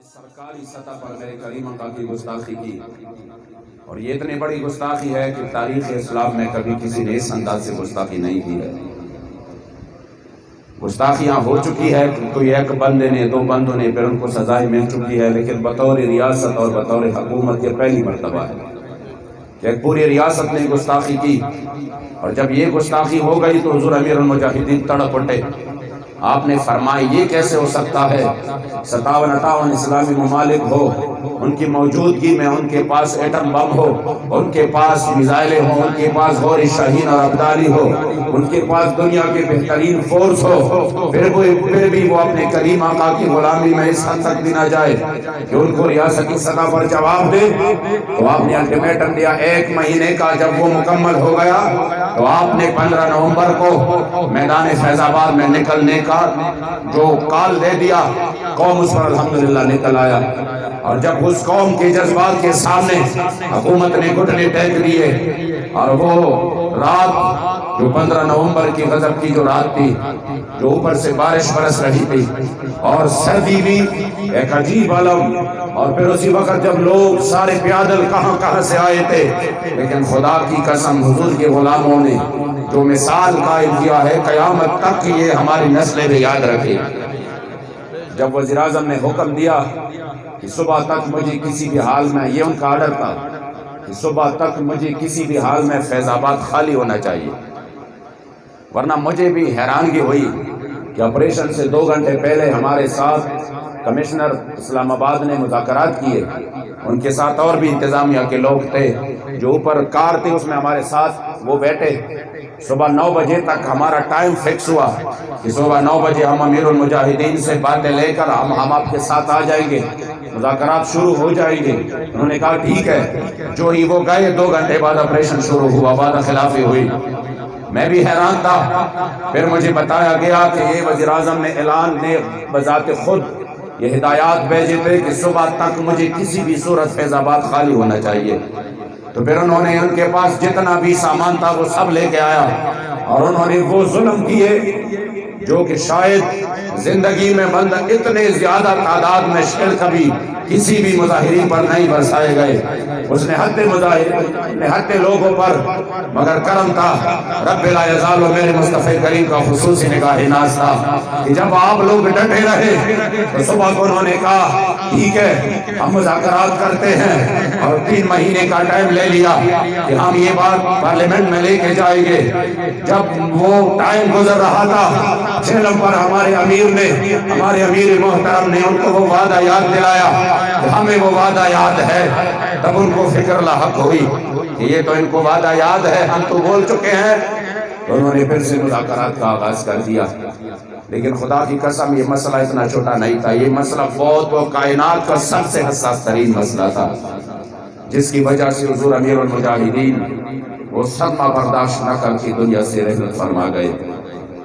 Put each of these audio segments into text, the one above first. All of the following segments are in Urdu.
سرکاری سطح پر میرے کریم آقا کی گستاخی کی، اور یہ اتنی بڑی گستاخی ہے کہ تاریخ اسلام میں کبھی کسی نے اس انداز سے گستاخی نہیں کی ہے۔ گستاخیاں ہو چکی ہے، کوئی ایک بندے نے، دو بندوں نے، پھر ان کو سزائیں مل چکی ہے، لیکن بطور ریاست اور بطور حکومت یہ پہلی مرتبہ ہے کہ ایک پوری ریاست نے گستاخی کی۔ اور جب یہ گستاخی ہو گئی تو حضور امیر المجاہدین تڑپ اٹھے۔ آپ نے فرمایا یہ کیسے ہو سکتا ہے؟ 57-58 اسلامی ممالک ہو، ان کی موجودگی میں ان کے پاس ایٹم بم ہو، ان کے پاس میزائلیں ہوں، ان کے پاس غور شاہین اور ابدالی ہو، ان کے پاس دنیا کے بہترین فورس ہو، پھر بھی وہ اپنے کریم آقا کی غلامی میں اس حد تک بھی نہ جائے کہ ان کو ریاستی سطح پر جواب دے۔ تو آپ نے الٹیمیٹم دیا 1 مہینے کا، جب وہ مکمل ہو گیا تو آپ نے 15 نومبر کو میدان فیض آباد میں نکلنے کا جو کال دے دیا، قوم اس پر الحمدللہ نکل آیا۔ اور جب اس قوم کے جذبات کے سامنے حکومت نے گھٹنے ٹیک دیے، اور وہ رات جو 15 نومبر کی غضب کی جو رات تھی، جو اوپر سے بارش برس رہی تھی اور سردی بھی ایک عجیب عالم، اور پھر اسی وقت جب لوگ سارے پیادل کہاں سے آئے تھے، لیکن خدا کی قسم حضور کے غلاموں نے جو مثال قائم کیا ہے، قیامت تک یہ ہماری نسلیں بھی یاد رکھے۔ جب وزیر اعظم نے حکم دیا کہ صبح تک مجھے کسی بھی حال میں، یہ ان کا آرڈر تھا کہ صبح تک مجھے کسی بھی حال میں فیض آباد خالی ہونا چاہیے، ورنہ مجھے بھی حیرانگی ہوئی کہ آپریشن سے 2 گھنٹے پہلے ہمارے ساتھ کمشنر اسلام آباد نے مذاکرات کیے، ان کے ساتھ اور بھی انتظامیہ کے لوگ تھے، جو اوپر کار تھی اس میں ہمارے ساتھ وہ بیٹھے۔ صبح 9 بجے تک ہمارا ٹائم فکس ہوا کہ صبح 9 بجے ہم امیر المجاہدین سے باتیں لے کر ہم آپ کے ساتھ آ جائیں گے، مذاکرات شروع ہو جائیں گے۔ انہوں نے کہا ٹھیک ہے۔ جو ہی وہ گئے 2 گھنٹے بعد آپریشن شروع ہوا، وعدہ خلافی ہوئی۔ میں بھی حیران تھا۔ پھر مجھے بتایا گیا کہ یہ وزیر اعظم نے اعلان نے بذات خود یہ ہدایات بھیجے تھے کہ صبح تک مجھے کسی بھی صورت فیض آباد خالی ہونا چاہیے۔ تو پھر انہوں نے ان کے پاس جتنا بھی سامان تھا وہ سب لے کے آیا، اور انہوں نے وہ ظلم کیے جو کہ شاید زندگی میں بندہ اتنے زیادہ تعداد میں شعر کبھی کسی بھی مظاہری پر نہیں برسائے گئے۔ اس نے حد لوگوں پر، مگر کرم تھا رب لا یزال، میرے مصطفی کریم کا خصوصی نگاہ ناز تھا کہ جب آپ لوگ ڈٹے رہے تو صبح کو انہوں نے کہا ٹھیک ہے ہم مذاکرات کرتے ہیں، اور 3 مہینے کا ٹائم لے لیا کہ ہم یہ بات پارلیمنٹ میں لے کے جائیں گے۔ جب وہ ٹائم گزر رہا تھا، چیلم پر ہمارے امیر محترم نے ان کو وہ وعدہ یاد دلایا کہ ہمیں وہ وعدہ یاد ہے۔ تب ان کو فکر لاحق ہوئی کہ یہ تو ان کو وعدہ یاد ہے، ہم تو بول چکے ہیں۔ تو انہوں نے پھر سے مذاکرات کا آغاز کر دیا۔ لیکن خدا کی قسم یہ مسئلہ اتنا چھوٹا نہیں تھا، یہ مسئلہ وہ کائنات کا سب سے حساس ترین مسئلہ تھا، جس کی وجہ سے حضور امیر المجاہدین وہ صدمہ برداشت نہ کر کے دنیا سے رحلت فرما گئے۔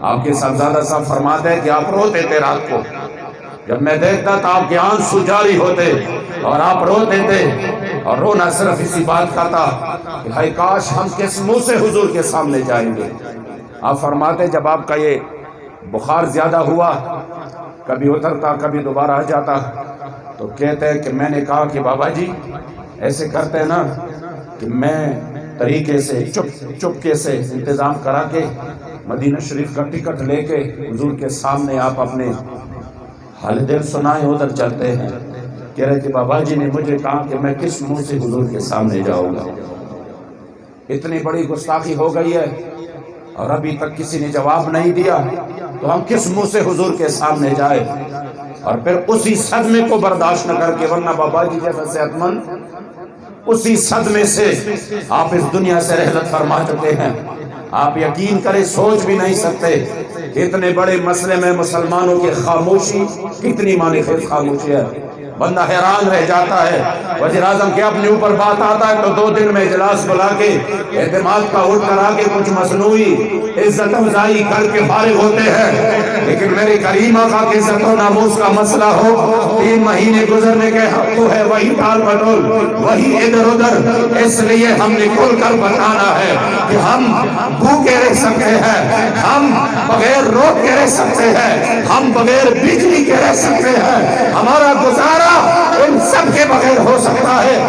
آپ کے صاحبزادہ صاحب فرماتے ہیں کہ آپ روتے تھے رات کو، جب میں دیکھتا تھا آپ کے آنسو جاری ہوتے اور آپ روتے تھے، اور رونا صرف اسی بات کا تھا کہ ہائے کاش ہم کس منہ سے حضور کے سامنے جائیں گے۔ آپ فرماتے جب آپ کا یہ بخار زیادہ ہوا، کبھی اترتا کبھی دوبارہ آ جاتا، تو کہتے ہیں کہ میں نے کہا کہ بابا جی ایسے کرتے ہیں نا کہ میں طریقے سے چپکے سے انتظام کرا کے مدینہ شریف کا ٹکٹ لے کے حضور کے سامنے آپ اپنے حال دل سنائیں، ادھر چلتے ہیں۔ کہہ رہے کہ بابا جی نے مجھے کہا کہ میں کس منہ سے حضور کے سامنے جاؤں گا؟ اتنی بڑی گستاخی ہو گئی ہے اور ابھی تک کسی نے جواب نہیں دیا، تو ہم کس منہ سے حضور کے سامنے جائیں؟ اور پھر اسی صدمے کو برداشت نہ کر کے، ورنہ بابا جی جیسا صحت مند اسی صدمے سے آپ اس دنیا سے رحلت فرما چکے ہیں۔ آپ یقین کریں سوچ بھی نہیں سکتے کہ اتنے بڑے مسئلے میں مسلمانوں کی خاموشی کتنی معنی خیز خاموشی ہے۔ بندہ حیران رہ جاتا ہے۔ وزیر اعظم کے اپنے اوپر بات آتا ہے تو 2 دن میں اجلاس بلا کے اعتماد کا ووٹ کرا کے کچھ مصنوعی عزت افزائی کر کے فارغ ہوتے ہیں، لیکن میرے کریم آقا کے عزت و ناموس کا مسئلہ ہو، 3 مہینے گزرنے کے حق تو ہے وہی ٹال پٹول، وہی ادھر ادھر۔ اس لیے ہم نے کھل کر بتانا ہے کہ ہم بھوکے رہ سکتے ہیں، ہم بغیر روک کے رہ سکتے ہیں، ہم بغیر بجلی کے رہ سکتے ہیں، ہمارا گزارا کے بغیر ہو سکتا ہے